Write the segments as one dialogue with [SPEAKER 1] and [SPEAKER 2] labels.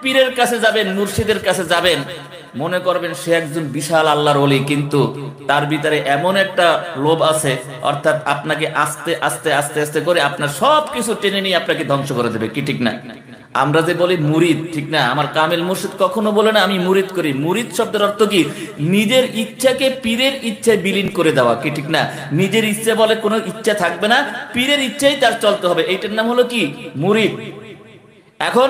[SPEAKER 1] পীরের কাছে যাবেন, মুর্শিদের কাছে যাবেন, মনে করবেন সে একজন বিশাল আল্লাহর ওলি, কিন্তু তার ভিতরে এমন একটা লোভ আছে, অর্থাৎ আপনাকে আস্তে আস্তে আস্তে আস্তে করে আপনার সবকিছু টেনে নিয়ে আপনাকে ধ্বংস করে দেবে, কি ঠিক না? আমরা যে বলি মুরিদ, ঠিক না? আমার কামেল মুর্শিদ কখনো বলে না আমি মুরিদ করি। মুরিদ শব্দের অর্থ কি? নিজের ইচ্ছাকে পীরের ইচ্ছায় বিলীন করে দেওয়া, কি ঠিক না? নিজের ইচ্ছা বলে কোনো ইচ্ছা থাকবে না, পীরের ইচ্ছাই তার চলতে হবে, এইটার নাম হলো কি? মুরিদ। এখন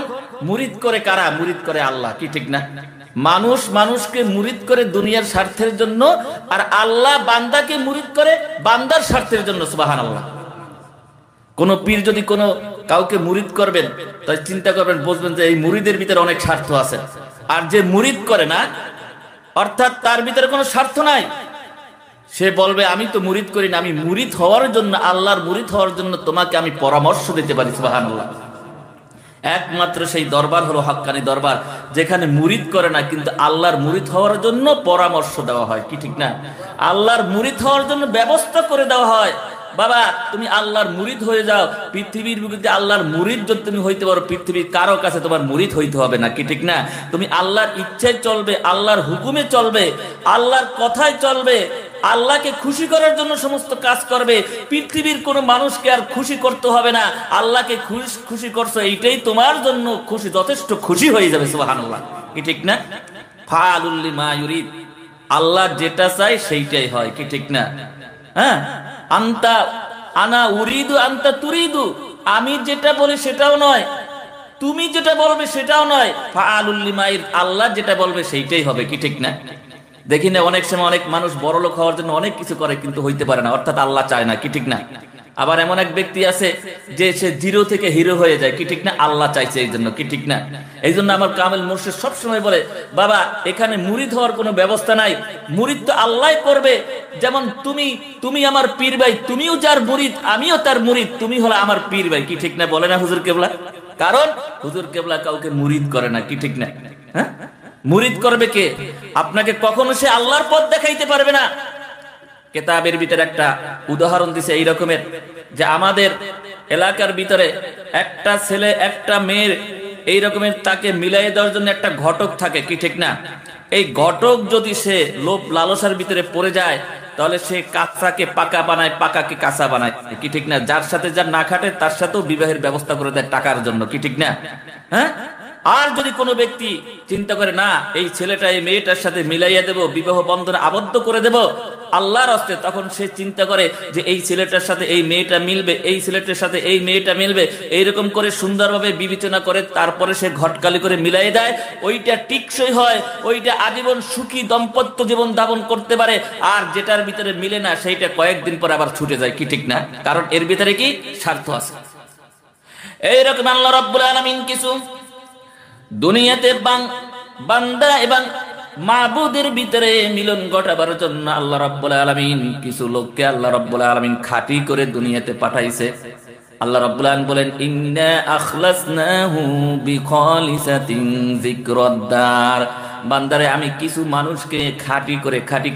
[SPEAKER 1] মুরিদ করে কারা? মুরিদ করে আল্লাহ, কি ঠিক না? মানুষ মানুষকে মুরিদ করে দুনিয়ার স্বার্থের জন্য, আর আল্লাহ বান্দাকে মুরিদ করে বান্দার স্বার্থের জন্য। সুবহানাল্লাহ। কোন পীর যদি কোনো কাউকে মুরিদ করবেন, তাই চিন্তা করবেন, বুঝবেন যে এই মুরিদের ভিতরে অনেক স্বার্থ আছে। আর যে মুরিদ করে না, অর্থাৎ তার ভিতরে কোনো স্বার্থ নাই, সে বলবে আমি তো মুরিদ করি না, আমি মুরিদ হওয়ার জন্য, আল্লাহর মুরিদ হওয়ার জন্য তোমাকে আমি পরামর্শ দিতে পারি। সুবহানাল্লাহ। একমাত্র সেই দরবার হলো হক্কানি দরবার, যেখানে মুরিদ করে না, কিন্তু আল্লাহর মুরিদ হওয়ার জন্য পরামর্শ দেওয়া হয়, কি ঠিক না? আল্লাহর মুরিদ হওয়ার জন্য ব্যবস্থা করে দেওয়া হয়। বাবা, তুমি আল্লাহর মুরিদ হয়ে যাও। পৃথিবীর বুকে আল্লাহর মুরিদ যদি তুমি হইতে পারো, পৃথিবীর কারো কাছে তোমার মুরিদ হইতে হবে না, কি ঠিক না? তুমি আল্লাহর ইচ্ছায় চলবে, আল্লাহর হুকুমে চলবে, আল্লাহর কথায় চলবে, আল্লাহকে খুশি করার জন্য সমস্ত কাজ করবে। পৃথিবীর কোনো মানুষকে আর খুশি করতে হবে না, আল্লাহকে খুশি করছো, এইটাই তোমার জন্য খুশি, যথেষ্ট খুশি হয়ে যাবে। সুবহানাল্লাহ, কি ঠিক না? ফাআলুল লিমা ইউরিদ, আল্লাহ যেটা চায় সেইটাই হয়, কি ঠিক না? হ্যাঁ, আনতা আনা উরিদু আনতা তুরিদু, আমি যেটা বলি সেটাও নয়, তুমি যেটা বলবে সেটাও নয়। ফাআলুল লিমা ইউরিদ, আল্লাহ যেটা বলবে সেইটাই হবে, কি ঠিক না? দেখি না অনেক সময় অনেক মানুষ বড়লোক হওয়ার জন্য অনেক কিছু করে, কিন্তু হইতে পারে না, অর্থাৎ আল্লাহ চায় না, কি ঠিক না? আবার এমন এক ব্যক্তি আছে যে সে জিরো থেকে হিরো হয়ে যায়, কি ঠিক না? আল্লাহ চাইছে এই জন্য, কি ঠিক না? এই জন্য আমার কামেল মুর্শিদ সবসময় বলে, বাবা এখানে মুরিদ হওয়ার কোনো ব্যবস্থা নাই, মুরিদ তো আল্লাহ করবে। যেমন তুমি আমার পীর ভাই, তুমিও যার মুরিদ, আমিও তার মুরিদ, তুমি হলো আমার পীর ভাই, কি ঠিক না? বলে না হুজুর কেবলা? কারণ হুজুর কেবলা কাউকে মুরিদ করে না, কি ঠিক না? হ্যাঁ, মুরিদ করবে কে? আপনাকে কখনো সে আল্লাহর পথ দেখাইতে পারবে না। কিতাবের ভিতরে একটা উদাহরণ দিছে এই রকমের, যে আমাদের এলাকার ভিতরে একটা ছেলে একটা মেয়ের এই রকমের তাকে মিলাই দেওয়ার জন্য একটা ঘটক থাকে, কি ঠিক না? এই ঘটক যদি সে লোভ লালসার ভিতরে পড়ে যায়, তাহলে সে কাঁচাকে পাকা বানায়, পাকাকে কাঁচা বানায়, কি ঠিক না? যার সাথে যার না খাটে তার সাথেও বিবাহের ব্যবস্থা করে দেয় টাকার জন্য, কি ঠিক না? হ্যাঁ, আর যদি কোনো ব্যক্তি চিন্তা করে না এই ছেলেটা এই মেয়েটার সাথে মিলাইয়া দেব, বিবাহ বন্ধনে আবদ্ধ করে দেব আল্লাহর হস্তে, তখন সে চিন্তা করে যে এই ছেলেটার সাথে এই মেয়েটা মিলবে, এই ছেলেটার সাথে এই মেয়েটা মিলবে, এইরকম করে সুন্দরভাবে বিবেচনা করে তারপরে সে ঘটকালি করে মিলাই দেয়। ওইটা টিকসই হয়, ওইটা আজীবন সুখী দাম্পত্য জীবন যাপন করতে পারে। আর যেটার ভিতরে মিলে না, সেইটা কয়েকদিন পর আবার ছুটে যায়, কি ঠিক না? কারণ এর ভিতরে কি স্বার্থ আছে। এইরকম আল্লাহ রাব্বুল আলামিন কিছু দুনিয়াতে বান্দা এবং মাবুদের ভিতরে মিলন ঘটাবার জন্য আল্লাহ রাব্বুল আলামিন কিছু লোককে আল্লাহ রাব্বুল আলামিন খাঁটি করে দুনিয়াতে পাঠাইছে। আল্লাহ রাব্বুল আলামিন বলেন, ইন্না আখলাসনাহু বিখালিসাতিন যিকরাদ্দার, বান্দারে আমি কিছু মানুষকে খাঁটি করে খাঁটি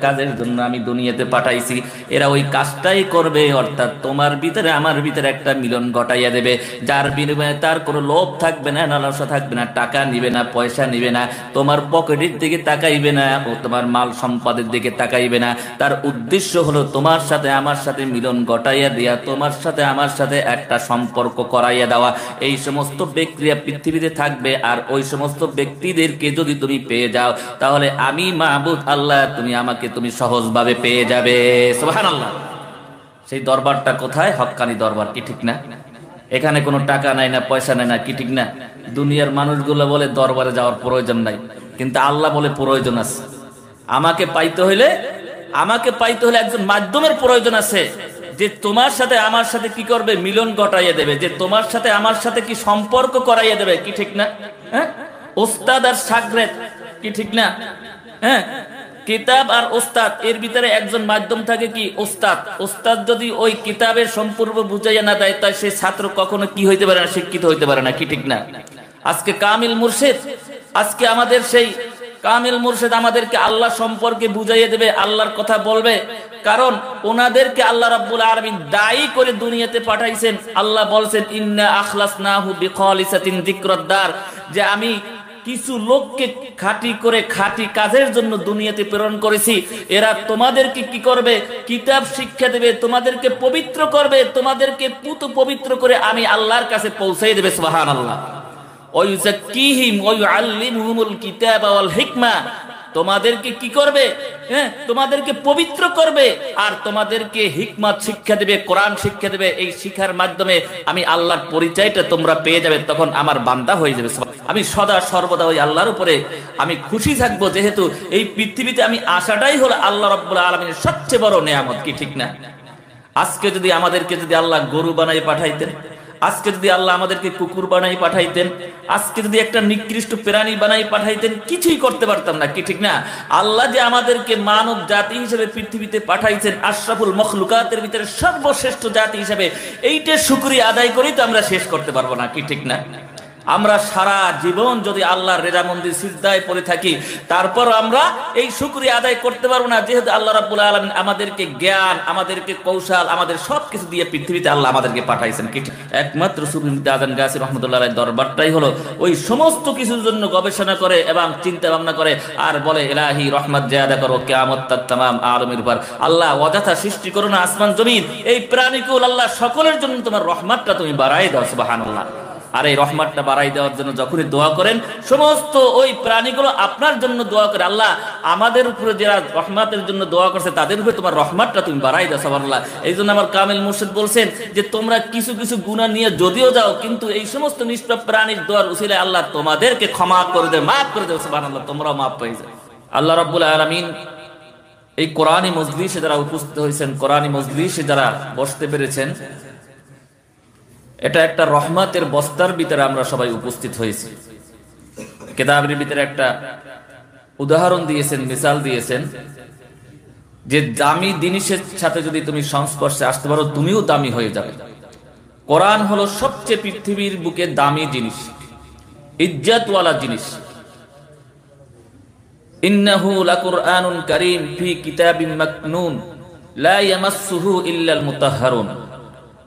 [SPEAKER 1] কাজের জন্য আমি দুনিয়াতে পাঠাইছি। এরা ওই কাজটাই করবে, অর্থাৎ তোমার ভিতরে আমার ভিতরে একটা মিলন ঘটাইয়া দেবে, যার বিনিময়ে তার কোনো লোভ থাকবে না, লালসা থাকবে না, টাকা নিবে না, পয়সা নিবে না, তোমার পকেটের দিকে তাকাইবে না, ও তোমার মাল সম্পদের দিকে তাকাইবে না। তার উদ্দেশ্য হলো তোমার সাথে আমার সাথে মিলন ঘটাইয়া দেয়া, তোমার সাথে আমার সাথে একটা সম্পর্ক করাইয়া দেওয়া। এই সমস্ত ব্যক্তিরা পৃথিবীতে থাকবে, আর ওই সমস্ত ব্যক্তিদেরকে যদি তুমি পেয়ে যাও, তাহলে আমি মাবুদ আল্লাহ, তুমি আমাকে তুমি সহজভাবে পেয়ে যাবে। সুবহানাল্লাহ। সেই দরবারটা কোথায়? হক্কানি দরবার, কি ঠিক না? এখানে কোনো টাকা নাই না, পয়সা নাই না, কি ঠিক না? দুনিয়ার মানুষগুলো বলে দরবারে যাওয়ার প্রয়োজন নাই, কিন্তু আল্লাহ বলে প্রয়োজন আছে। আমাকে পাইতে হইলে একজন মাধ্যমের প্রয়োজন আছে, যে তোমার সাথে আমার সাথে কি করবে? মিলন ঘটাইয়া দেবে, যে তোমার সাথে আমার সাথে কি সম্পর্ক করাইয়া দেবে, কি ঠিক না? হ্যাঁ, ওস্তাদ আর শাগরেদ, কি ঠিক না? হ্যাঁ, কিতাব আর ওস্তাদ, এর ভিতরে একজন মাধ্যম থাকে, কি? ওস্তাদ। ওস্তাদ যদি ওই কিতাবের সম্পূর্ণ বুঝাইয়া না দেয়, তাই সেই ছাত্র কখনো কি হইতে পারে না? শিক্ষিত হইতে পারে না, কি ঠিক না? আজকে কামিল মুর্শিদ, আজকে আমাদের সেই কামিল মুর্শিদ আমাদেরকে আল্লাহ সম্পর্কে বুঝাইয়া দেবে, আল্লাহর কথা বলবে, কারণ ওনাদেরকে আল্লাহ রাব্বুল আলামিন দায়ী করে দুনিয়াতে পাঠাইছেন। আল্লাহ বলছেন ইন্না আখলাসনাহু বিখালিসাতিন যিকরাদ্দার, যে আমি কিছু লোককে খাঁটি কাজের জন্য দুনিয়াতে প্রেরণ করেছি। এরা তোমাদেরকে কি করবে? কিতাব শিক্ষা দেবে, তোমাদেরকে পবিত্র করবে, তোমাদেরকে পুত পবিত্র করে আমি আল্লাহর কাছে পৌঁছাই দেবে। সুবহানাল্লাহ। ওয়ায়ুযাক্কিহিম ওয়ায়ুআল্লিমুহুমুল কিতাবা ওয়াল হিকমা, তোমাদেরকে কি করবে? তোমাদেরকে পবিত্র করবে আর তোমাদেরকে হিকমত শিক্ষা দেবে, কোরআন শিক্ষা দেবে। এই শিক্ষার মাধ্যমে আমি আল্লাহর পরিচয়টা তোমরা পেয়ে যাবে, তখন আমার বান্দা হয়ে যাবে। আমি সদা সর্বদা ওই আল্লাহর উপরে আমি খুশি থাকবো, যেহেতু এই পৃথিবীতে আমি আসাটাই হলো আল্লাহ রাব্বুল আলামিনের সবচেয়ে বড় নেয়ামত, কি ঠিক না? আজকে যদি আমাদেরকে যদি আল্লাহ গরু বানাই পাঠাইতেন, আজকে যদি আল্লাহ আমাদেরকে কুকুর বানাই পাঠাইতেন, আজকে যদি একটা নিকৃষ্ট প্রাণী বানাই পাঠাইতেন, কিছুই করতে পারতাম না, কি ঠিক না? আল্লাহ যে আমাদেরকে মানব জাতি হিসেবে পৃথিবীতে পাঠাইছেন, আশরাফুল মখলুকাতের ভিতরে সর্বশ্রেষ্ঠ জাতি হিসেবে, এইটা শুকরিয়া আদায় করেই তো আমরা শেষ করতে পারবো না, কি ঠিক না? আমরা সারা জীবন যদি আল্লাহর রেজামন্দি সিজদায় পড়ে থাকি, তারপর আমরা এই শুকরিয়া আদায় করতে পারবো না, যেহেতু আল্লাহ রাব্বুল আলামিন আমাদেরকে জ্ঞান, আমাদেরকে কৌশল, আমাদের সবকিছু দিয়ে পৃথিবীতে আল্লাহ আমাদেরকে পাঠাইছেন। কি একমাত্র সুফি আজান গাছি রহমতুল্লাহ আলাইহির দরবারটাই হলো ওই সমস্ত কিছুর জন্য গবেষণা করে এবং চিন্তা ভাবনা করে আর বলে ইলাহি রহমত জিয়াদা করো কিয়ামত তাক তামাম আলমের উপর। আল্লাহ অযথা সৃষ্টি করো না আসমান জমিন, এই প্রাণীকুল আল্লাহ সকলের জন্য তোমার রহমতটা তুমি বাড়াই দাও। সুবহানাল্লাহ। আর এই রহমতটা বাড়াই দেওয়ার জন্য যখনই দোয়া করেন, সমস্ত ওই প্রাণীগুলো আপনার জন্য দোয়া করে, আল্লাহ আমাদের উপরে যারা রহমতের জন্য দোয়া করছে তাদের উপরে তোমার রহমতটা তুমি বাড়াই দাও। সুবহানাল্লাহ। এই জন্য আমার কামেল মুর্শিদ বলছেন যে তোমরা কিছু কিছু গুনাহ নিয়ে যদিও যাও, কিন্তু এই সমস্ত নিষ্পাপ প্রাণীর দোয়ার উসিলায় আল্লাহ তোমাদেরকে ক্ষমা করে দেয়, মাফ করে দেয়। সুবহানাল্লাহ। তোমরাও মাফ পেয়ে যাও। আল্লাহ রাব্বুল আলামিন এই কোরআনী মজলিসে যারা উপস্থিত হয়েছেন, কোরআনী মজলিসে যারা বসতে পেরেছেন, এটা একটা রহমতের বস্তার ভিতরে আমরা সবাই উপস্থিত হয়েছি। কিতাবের ভিতরে একটা উদাহরণ দিয়েছেন, মিসাল দিয়েছেন যে দামি জিনিসের সাথে যদি তুমি সংস্পর্শে আসতে পারো, তুমিও দামি হয়ে যাবে। কোরআন হলো সবচেয়ে পৃথিবীর বুকে দামি জিনিস, ইজ্জতওয়ালা জিনিস। ইন্নাহু লাকুরআনুন কারীম ফি কিতাবিম মাকনুন লা ইয়ামাসসুহু ইল্লাল মুতাহহারুন।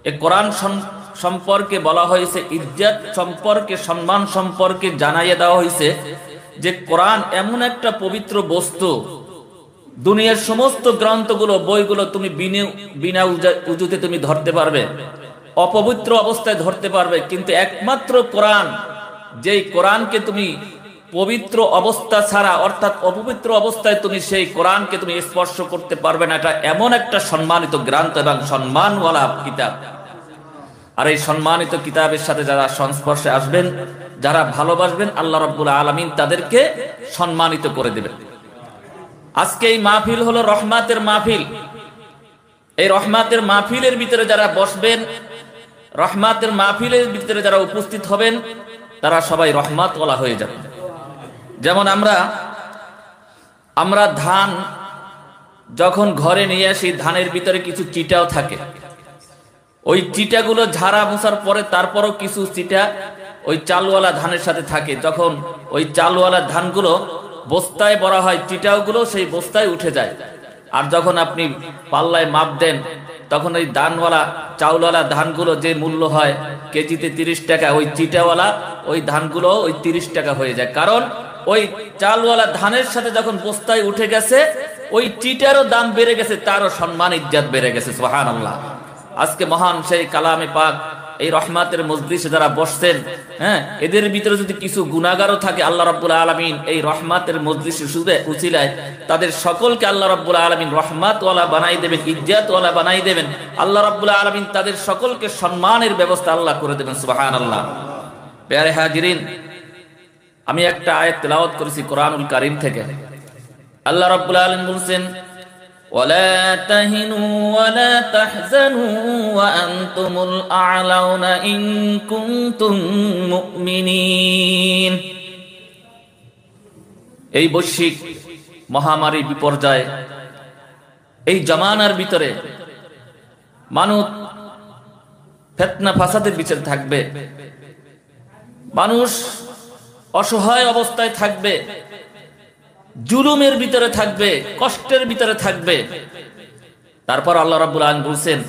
[SPEAKER 1] এই কোরআন সম্পর্কে বলা হয়েছে, ইজ্জত সম্পর্কে, সম্মান সম্পর্কে জানাইয়ে দেওয়া হয়েছে যে কোরআন এমন একটা পবিত্র বস্তু, দুনিয়ার সমস্ত গ্রন্থগুলো, বইগুলো তুমি বিনা উজুতে তুমি ধরতে পারবে, অপবিত্র অবস্থায় ধরতে পারবে, কিন্তু একমাত্র কোরআন, যেই কোরআনকে তুমি পবিত্র অবস্থা ছাড়া, অর্থাৎ অপবিত্র অবস্থায় তুমি সেই কোরআনকে তুমি স্পর্শ করতে পারবে না। এটা এমন একটা সম্মানিত গ্রন্থ এবং সম্মানওয়ালা কিতাব। আর এই সম্মানিত কিতাবের সাথে যারা সংস্পর্শে আসবেন, যারা ভালোবাসবেন, আল্লাহ রাব্বুল আলামিন তাদেরকে সম্মানিত করে দেবেন। আজকে এই মাহফিল হলো রহমাতের মাহফিল। এই রহমাতের মাহফিলের ভিতরে যারা বসবেন, রহমাতের মাহফিলের ভিতরে যারা উপস্থিত হবেন, তারা সবাই রহমাতওয়ালা হয়ে যাবে। যেমন আমরা ধান যখন ঘরে নিয়ে আসি, ধানের ভিতরে কিছু চিটাও থাকে, ওই চিটাগুলো ঝাড়া মোছার পরে তারপরও কিছু চিটা ওই চালওয়ালা ধানের সাথে থাকে। যখন ওই চালওয়ালা ধানগুলো বস্তায় ভরা হয়, চিটাগুলো সেই বস্তায় উঠে যায়। আর যখন আপনি পাল্লায় মাপ দেন, তখন ওই ধানওয়ালা চাউলওয়ালা ধানগুলো যে মূল্য হয় কেজিতে 30 টাকা, ওই চিটাওয়ালা ওই ধানগুলো ওই 30 টাকা হয়ে যায়। কারণ ওই চালওয়ালা ধানের সাথে যখন বস্তায় উঠে গেছে, ওই চিটারও দাম বেড়ে গেছে, তারও সম্মান ইজ্জত বেড়ে গেছে। সুবহানাল্লাহ। আজকে মহান সেই কালামে পাক, এই রহমাতের মজলিসে যারা বসছেন, এদের ভিতরে যদি কিছু গুনাহগারও থাকে, আল্লাহ রাব্বুল আলামিন এই রহমাতের মজলিসে উসিলায় তাদের সকলকে আল্লাহ রাব্বুল আলামিন রহমাতওয়ালা বানাই দেবেন, ইজ্জতওয়ালা বানাই দেবেন। আল্লাহ রাব্বুল আলামিন তাদের সকলকে সম্মানের ব্যবস্থা আল্লাহ করে দেবেন। সুবহানাল্লাহ। প্যারে হাজিরিন, আমি একটা আয়াত তেলাওয়াত করেছি কোরআনুল কারীম থেকে। আল্লাহ রাব্বুল আলামিন বলেন, ولا تهنوا ولا تحزنوا وأنتم الأعلون إن كنتم مؤمنين। এই বৈশ্বিক মহামারী বিপর্যয়, এই জামানার ভিতরে মানুষ ফিতনা ফাসাদের ভিতরে থাকবে, মানুষ অসহায় অবস্থায় থাকবে, জুলুমের ভিতরে থাকবে, কষ্টের ভিতরে থাকবে। তারপর আল্লাহ রাব্বুল আলামিন বলছেন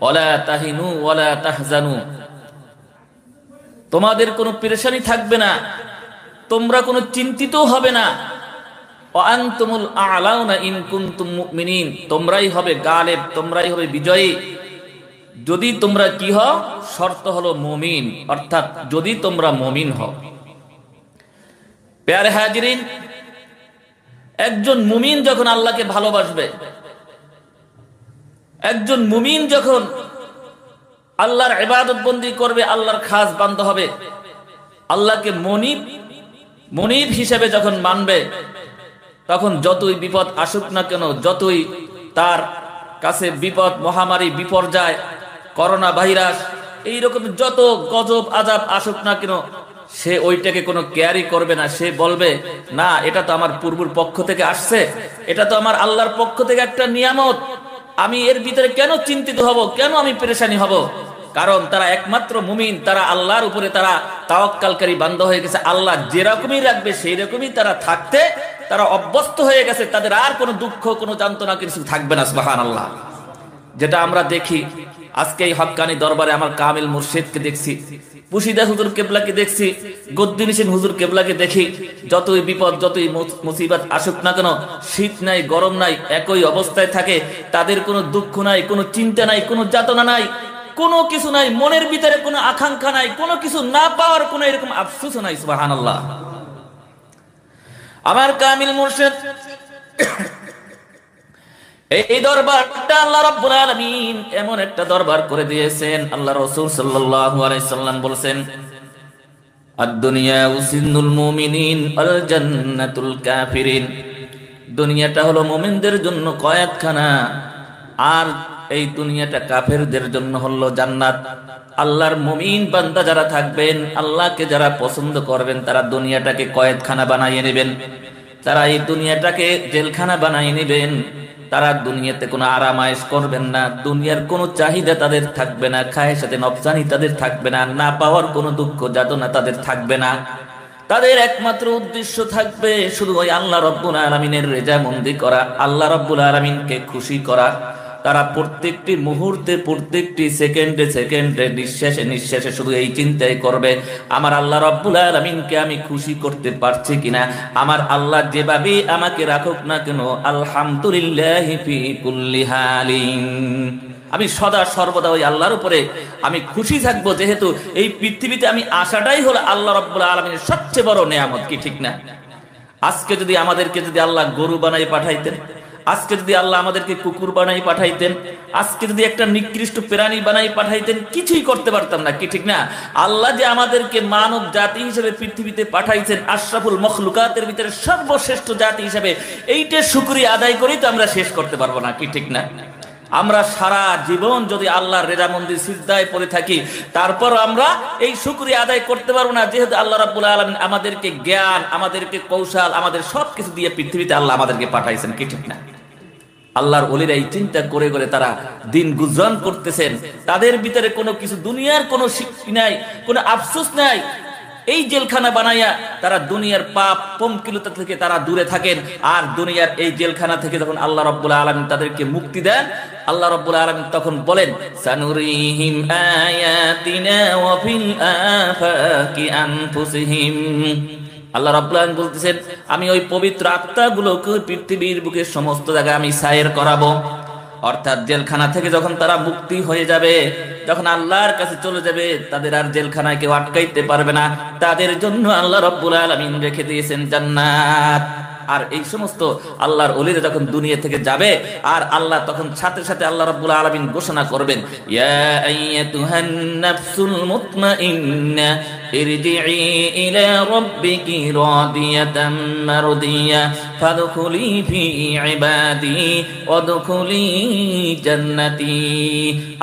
[SPEAKER 1] ওয়ালা তাহিনু ওয়ালা তাহজানু, তোমাদের কোনো পেরেশানি থাকবে না, তোমরা কোনো চিন্তিত হবে না। ওয়া আনতুমুল আ'লাউনা ইন কুনতুম মুমিনিন, তোমরাই হবে গালেব, তোমরাই হবে বিজয়ী যদি তোমরা কি হও, শর্ত হলো মুমিন, অর্থাৎ যদি তোমরা মুমিন হও। প্যারে হাজিরিন, একজন মুমিন যখন আল্লাহকে ভালোবাসবে, একজন মুমিন যখন আল্লাহর ইবাদত বন্দি করবে, আল্লাহর খাস বান্দা হবে, আল্লাহকে মনিব হিসেবে যখন মানবে, তখন যতই বিপদ আসুক না কেন, যতই তার কাছে বিপদ, মহামারী, বিপর্যয়, করোনা ভাইরাস, এইরকম যত গজব আযাব আসুক না কেন, সে ওইটাকে কোনো কেয়ারই করবে না। সে বলবে না, এটা তো আমার পূর্বের পক্ষ থেকে আসছে, এটা তো আমার আল্লাহর পক্ষ থেকে একটা নিয়ামত, আমি এর ভিতরে কেন চিন্তিত হব, কেন আমি পেরেশানি হব? কারণ তারা একমাত্র মুমিন, তারা আল্লাহর উপরে তারা তাওয়াক্কালকারী বান্দা হয়ে গেছে। আল্লাহ যেরকমই রাখবে সেই রকমই তারা থাকতে তারা অভ্যস্ত হয়ে গেছে, তাদের আর কোনো দুঃখ, কোনো যন্ত্রণা কিছু থাকবে না। সুবহানাল্লাহ। যেটা আমরা দেখি আজকে এই হক্কানি দরবারে, আমার কামিল মুর্শিদকে দেখছি, পুশিদা হুজুর কেবলাকে দেখছি, গদ্দিন হোসেন হুজুর কেবলাকে দেখি, যতই বিপদ, যতই মুসিবত আসুক না কেন, শীত নাই, গরম নাই, একই অবস্থায় থাকে, তাদের কোনো দুঃখ নাই, কোনো চিন্তা নাই, কোনো যাতনা নাই, কোনো কিছু নাই, মনের ভিতরে কোনো আকাঙ্ক্ষা নাই, কোনো কিছু না পাওয়ার কোনো এরকম আফসোস নাই। সুবহানাল্লাহ। আমার কামিল মুর্শিদ এই দরবারটা আল্লাহ রাব্বুল আলামিন এমন একটা দরবার করে দিয়েছেন। আল্লাহ রাসূল সাল্লাল্লাহু আলাইহি সাল্লাম বলেছেন, আদ-দুনিয়া উসিনুল মুমিনিন আল জান্নাতুল কাফিরিন, দুনিয়াটা হলো মুমিনদের জন্য কয়েদখানা, আর এই দুনিয়াটা কাফেরদের জন্য হলো জান্নাত। আল্লাহর মুমিন বান্দা যারা থাকবেন, আল্লাহকে যারা পছন্দ করবেন, তারা দুনিয়াটাকে কয়েদখানা বানিয়ে নেবেন, তারা এই দুনিয়াটাকে জেলখানা বানিয়ে নেবেন। তারা দুনিয়াতে কোনো আরাম আয়েশ করবেন না, দুনিয়ার কোনো চাহিদা তাদের থাকবে না, খায়ের সাথে নফসানি তাদের থাকবে না, না পাওয়ার কোনো দুঃখ যাতনা তাদের থাকবে না। তাদের একমাত্র উদ্দেশ্য থাকবে শুধু ওই আল্লাহ রাব্বুল আলামিনের রেজামন্দি করা, আল্লাহ রাব্বুল আলামিনকে খুশি করা। তারা প্রত্যেকটি মুহূর্তে, প্রত্যেকটি সেকেন্ডে সেকেন্ডে, নিঃশ্বাসে নিঃশ্বাসে শুধু এই চিন্তাই করবে, আমার আল্লাহ রাব্বুল আলামিনকে আমি খুশি করতে পারছি কিনা, আমার আল্লাহ যেভাবে আমাকে রাখুক না কেন, আলহামদুলিল্লাহি ফি কুল্লি হালিন, আমি সদা সর্বদা ওই আল্লাহর উপরে আমি খুশি থাকবো, যেহেতু এই পৃথিবীতে আমি আসাটাই হলো আল্লাহ রাব্বুল আলামিনের সবচেয়ে বড় নেয়ামত। কি ঠিক না? আজকে যদি আমাদেরকে যদি আল্লাহ গরু বানাই পাঠাইতেন, আজকে যদি আল্লাহ আমাদেরকে কুকুর বানাই পাঠাইতেন, আজকে যদি একটা নিকৃষ্ট প্রাণী বানাই পাঠাইতেন, কিছুই করতে পারতাম না। কি ঠিক না? আল্লাহ যে আমাদেরকে মানব জাতি হিসেবে পৃথিবীতে পাঠাইছেন, আশরাফুল মখলুকাতের ভিতরে সর্বশ্রেষ্ঠ জাতি হিসেবে, এইটার শুকরিয়া আদায় করেই তো আমরা শেষ করতে পারবো না। কি ঠিক না? আমরা সারা জীবন যদি আল্লাহর রেজামন্দি সিজদায় পড়ে থাকি, তারপর আমরা এই শুকরিয়া আদায় করতে পারবো না, যেহেতু আল্লাহ রাব্বুল আলামিন আমাদেরকে জ্ঞান, আমাদেরকে কৌশল, আমাদের সবকিছু দিয়ে পৃথিবীতে আল্লাহ আমাদেরকে পাঠাইছেন। কি ঠিক না? আল্লাহর ওলিরা এই চিন্তা করে করে তারা দিন গুজরান করতেছেন, তাদের ভিতরে কোনো কিছু দুনিয়ার কোনো শিক্ষা নাই, কোনো আফসোস নাই। এই জেলখানা বানাইয়া তারা দুনিয়ার পাপ পঙ্কিলতা থেকে তারা দূরে থাকেন, আর দুনিয়ার এই জেলখানা থেকে যখন আল্লাহ রাব্বুল আলামিন তাদেরকে মুক্তি দেন, আল্লাহ রাব্বুল আলামিন তখন বলেন, সানুরিহিম আয়াতিনা ওয়া ফিল আফাকি আনফুসিহিম। আল্লাহ রাব্বুল আলামিন বলতেছেন, আমি ওই পবিত্র আত্মাগুলোকে পৃথিবীর বুকে সমস্ত জায়গায় আমি সায়ের করাবো। অর্থাৎ জেলখানা থেকে যখন তারা মুক্তি হয়ে যাবে, যখন আল্লাহর কাছে চলে যাবে, তাদের আর জেলখানায় কেউ আটকাইতে পারবে না। তাদের জন্য আল্লাহ রাব্বুল আলামিন রেখে দিয়েছেন জান্নাত। আর এই সমস্ত আল্লাহর ওলিরা যখন দুনিয়া থেকে যাবে, আর আল্লাহ তখন সাথে সাথে আল্লাহ রাব্বুল আলামিন ঘোষণা করবেন, ইয়া আইয়াতুহান নাফসুল মুতমাইন্না ইরজিই ইলা রাব্বিকি রাদিয়াতাম মারদিয়া ফাদখুলি ফি ইবাদি ওয়াদখুলি জান্নাতি।